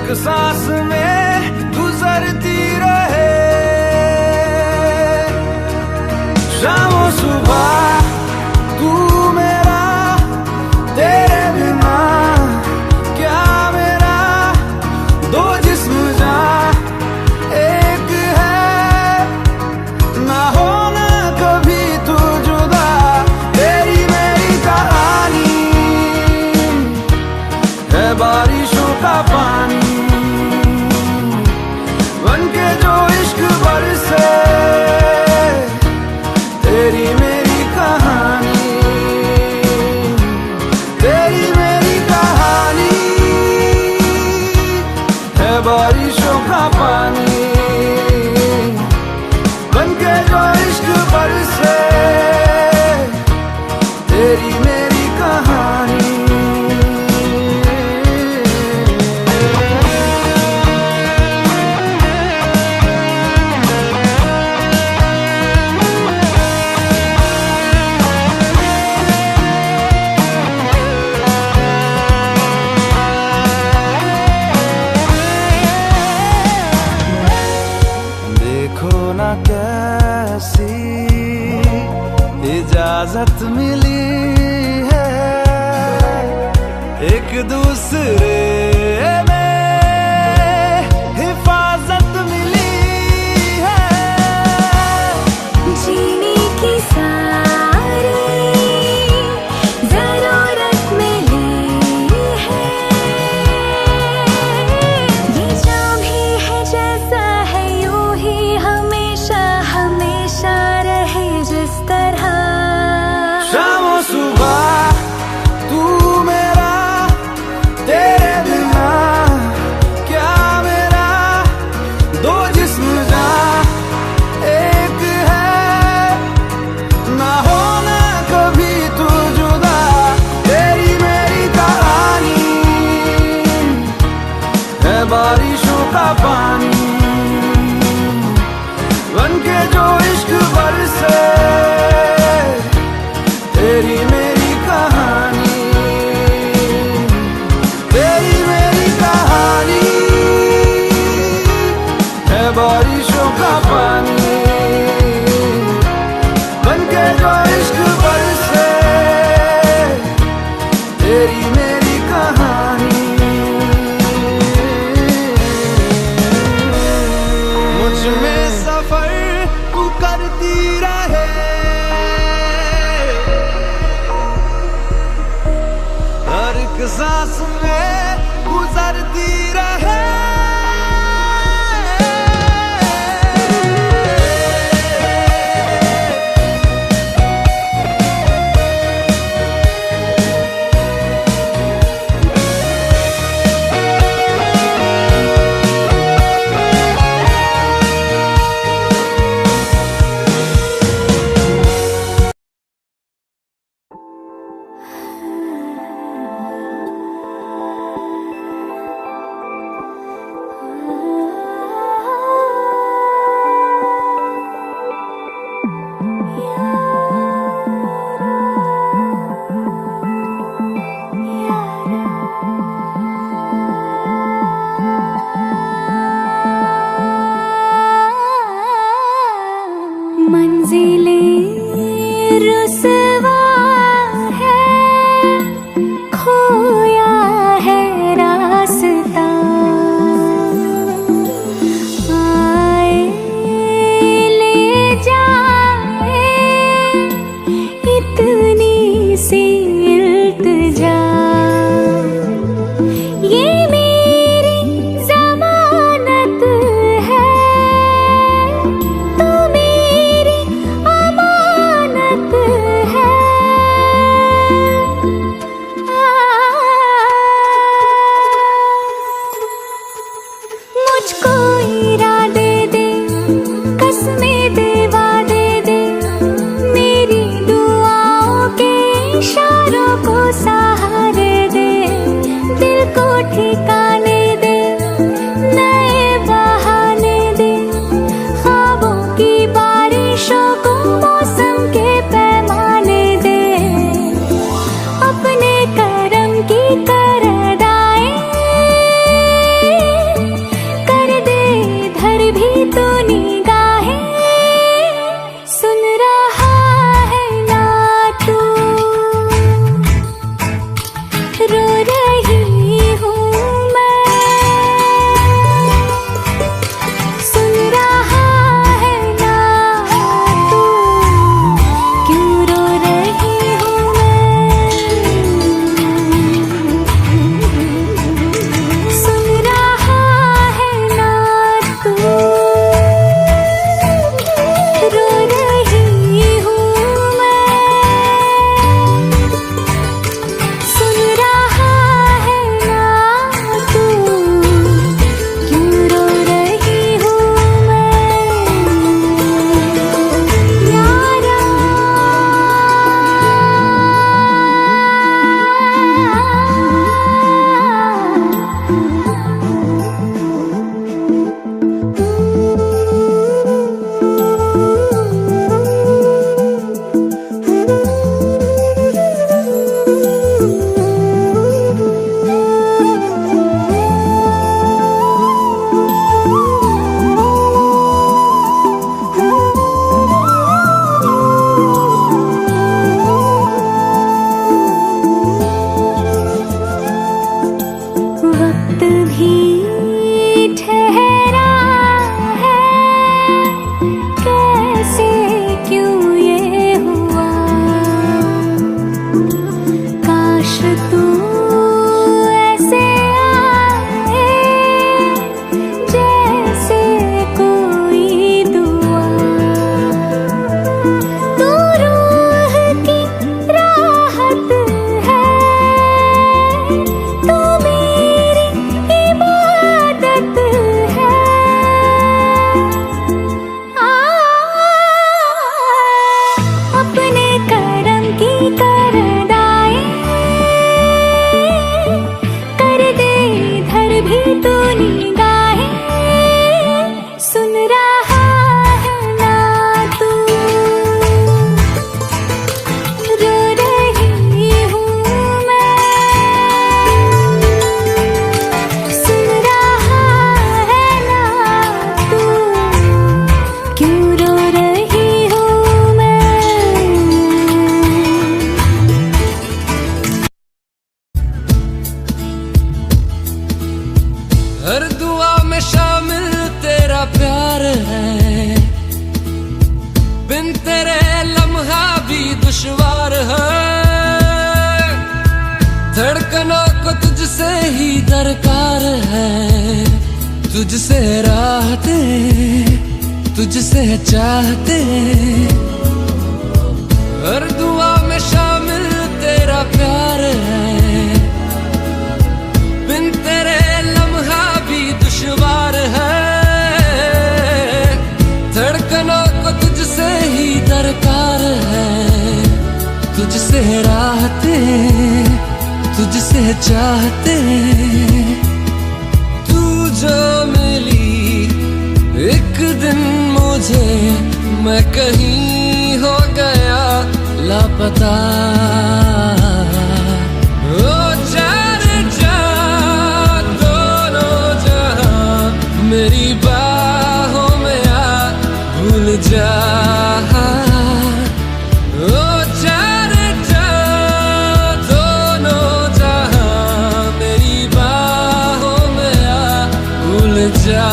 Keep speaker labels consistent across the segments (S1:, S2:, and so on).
S1: एक सांस में गुजरती रहे। शामों सुबह तू मेरा, तेरे बिना क्या मेरा, दो जिस्म जान एक है, ना होना कभी तू जुदा। तेरी मेरी कहानी है बारिशों का पानी, बनके जो इश्क बरसे। तेरी मेरी कहानी, तेरी मेरी कहानी है बारिशों का पानी, बनके जो इश्क बरसे। तेरी मेरी कहानी। देखो ना कैसी इजाजत मिली है, एक दूसरे में हिफाजत मिली है।
S2: जीने की सारी जरूरत मिली है, ये जो भी है जैसा है यूं ही हमेशा हमेशा रहे जिस तरह।
S1: शामों सुबह तू मेरा, तेरे बिना क्या मेरा, दो जिस्म जान एक है, ना होना कभी तू जुदा। तेरी मेरी कहानी है बारिशों का पानी, बनके जो इश्क बरसे। तेरी मेरी कहानी, तेरी मेरी कहानी है बारिशों का पानी, बनके जो इश्क बरसे। तेरी मेरी कहानी। मुझ में सफर तू करती रहे, हर एक सांस में गुजरती रहे।
S2: मंजिलें रुसवा है, खोया है रास्ता। आए ले जाए इतनी सी इल्तिजा, ये मेरी जमानत है, तू मेरी अमानत है। मुझको इरादे दे, कसमें दे, वादे दे, मेरी दुआओं के इशारों को सहारे दे, दिल को ठिकाने दे, नए बहाने दे, ख्वाबों की बारिशों को मौसम के पैमाने दे, अपने करम की करदाएं
S1: धड़कनों को तुझसे ही दरकार है, तुझसे राहते, तुझसे चाहते, हर दुआ में शामिल तेरा प्यार है, बिन तेरे लम्हा भी दुश्वार है। धड़कनों को तुझसे ही दरकार है, तुझसे राहते, तुझसे चाहते, तू जो मिली एक दिन मुझे, मैं कहीं हो गया लापता। ओ जाने जा दोनों जहां, मेरी बाहों में आ भूल जा। ओ जाने जा दोनों जहां, मेरी बाहों में आ भूल जा।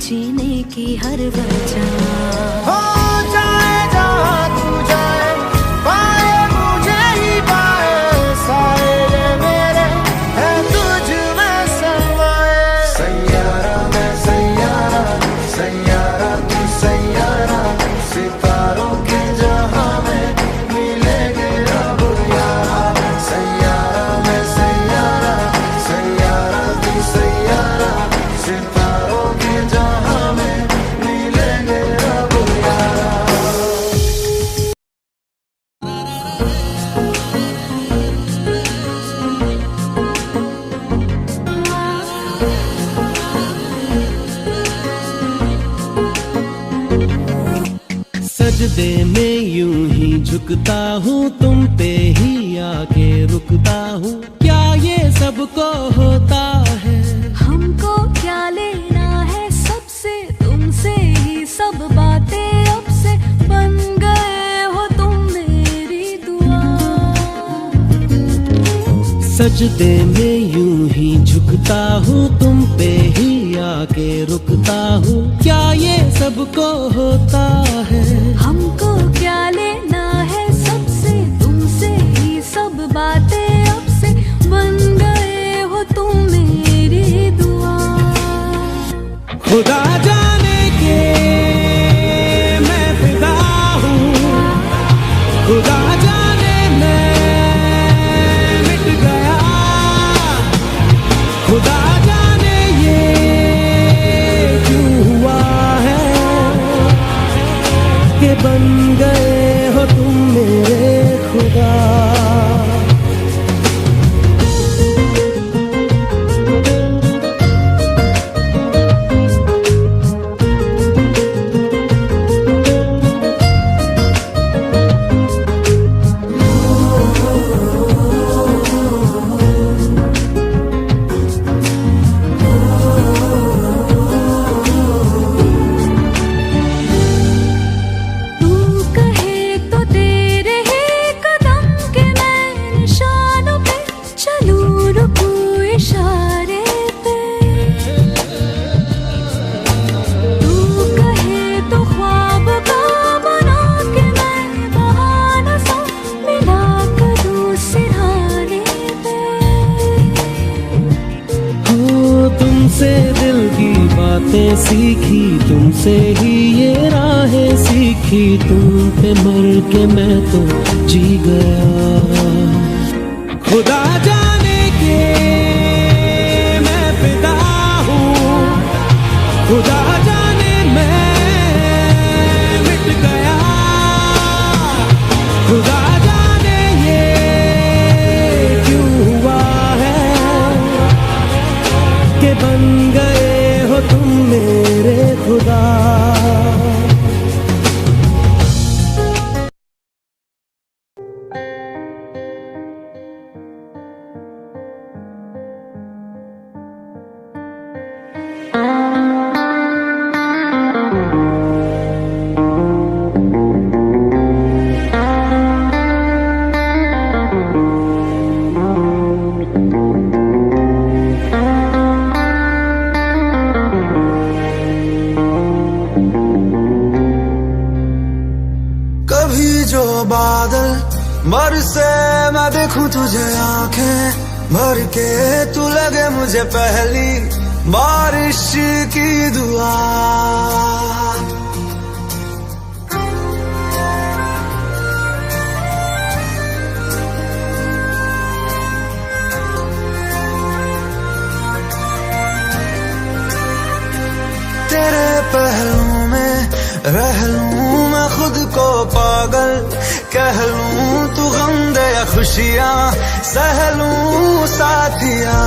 S2: जीने की हर वजह
S1: हो जाए जहाँ तू जाए, पाए मुझे ही पाए, साए मेरे है तुझ में समाए। सैयारा मैं सैयारा, सैयारा तू सैयारा, सितारों के जहाँ में मिलेंगे अब यारा। सैयारा मैं सैयारा, सैयारा तू सैयारा, सितारों के जहाँ में मिलेंगे अब यारा।
S3: सजदे में यूं ही झुकता हूँ, तुम पे ही आके रुकता हूँ, क्या ये सबको होता है?
S2: हमको क्या लेना है सबसे, तुमसे ही सब बातें अब से बन गए हो तुम मेरी दुआ।
S3: सजदे में यूं ही झुकता हूँ, तुम पे ही आके रुकता हूँ, क्या ये सबको होता है?
S2: हमको क्या लेना है सबसे, तुमसे ही सब बातें अब से बन गए हो तुम मेरी दुआ।
S3: खुदा जाने के मैं फिदा हूँ, खुदा जाने मैं मिट गया, खुदा जाने ये क्यों हुआ है कि बन गए हो तुम मेरे खुदा। बातें सीखी तुमसे ही, ये राहें सीखी तुम पे, मर के मैं तो जी गया। खुदा जाने के मैं फिदा हूँ, खुदा जाने मैं मिट गया, खुदा जाने ये क्यों हुआ है कि बन गए हो तुम मेरे खुदा।
S4: कभी जो बादल बरसे मैं देखूं तुझे आंखें भर के, तू लगे मुझे पहली बारिश की दुआ। तेरे पहलू में रह लूं मैं खुद को पागल, कह लूं तू गम दे या खुशियां सह लूं साथिया।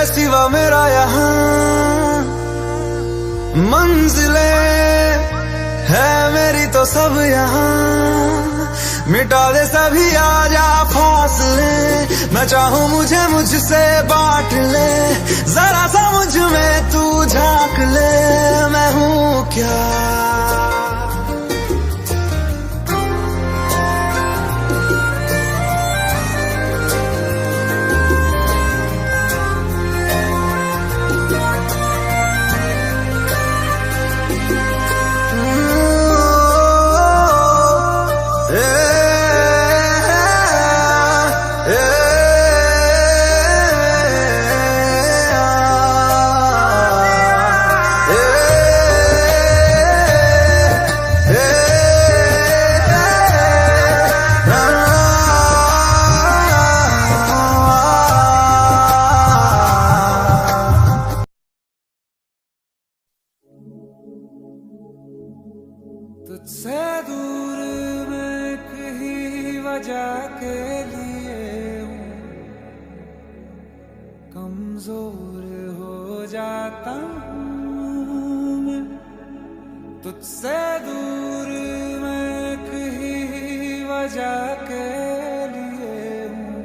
S4: सिवा मेरा यहाँ मंजिलें है मेरी तो सब यहाँ, मिटा दे सभी आजा फासले, मैं चाहूँ मुझे मुझसे बांट ले, जरा सा मुझ में तू झांक ले, मैं हूँ क्या।
S1: तुझसे दूर मैं कहीं वजह के लिए हूँ, कमजोर हो जाता हूँ मैं। तुझसे दूर मैं कहीं वजह के लिए हूँ,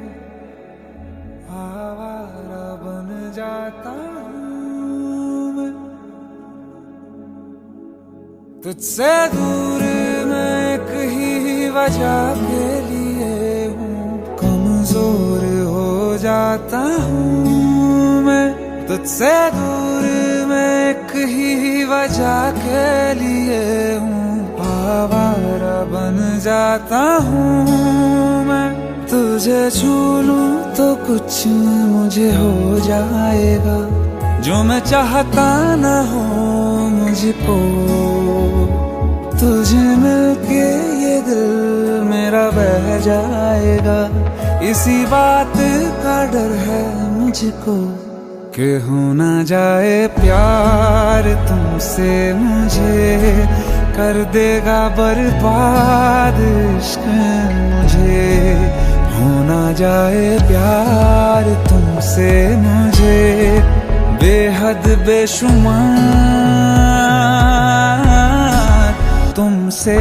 S1: आवारा बन जाता हूँ मैं। तुझसे दूर मैं कहीं वजह के लिए हूँ, कमजोर हो जाता हूँ मैं। तुझसे दूर मैं कहीं वजह के लिए हूँ, आवारा बन जाता हूँ मैं। तुझे छू लूं तो कुछ मुझे हो जाएगा, जो मैं चाहता न हो मुझको। तुझे मिलके ये दिल मेरा बह जाएगा, इसी बात का डर है मुझको कि हो ना जाए प्यार तुमसे मुझे, कर देगा बर्बाद इश्क मुझे। हो ना जाए प्यार तुमसे मुझे, बेहद बेशुमार तुमसे।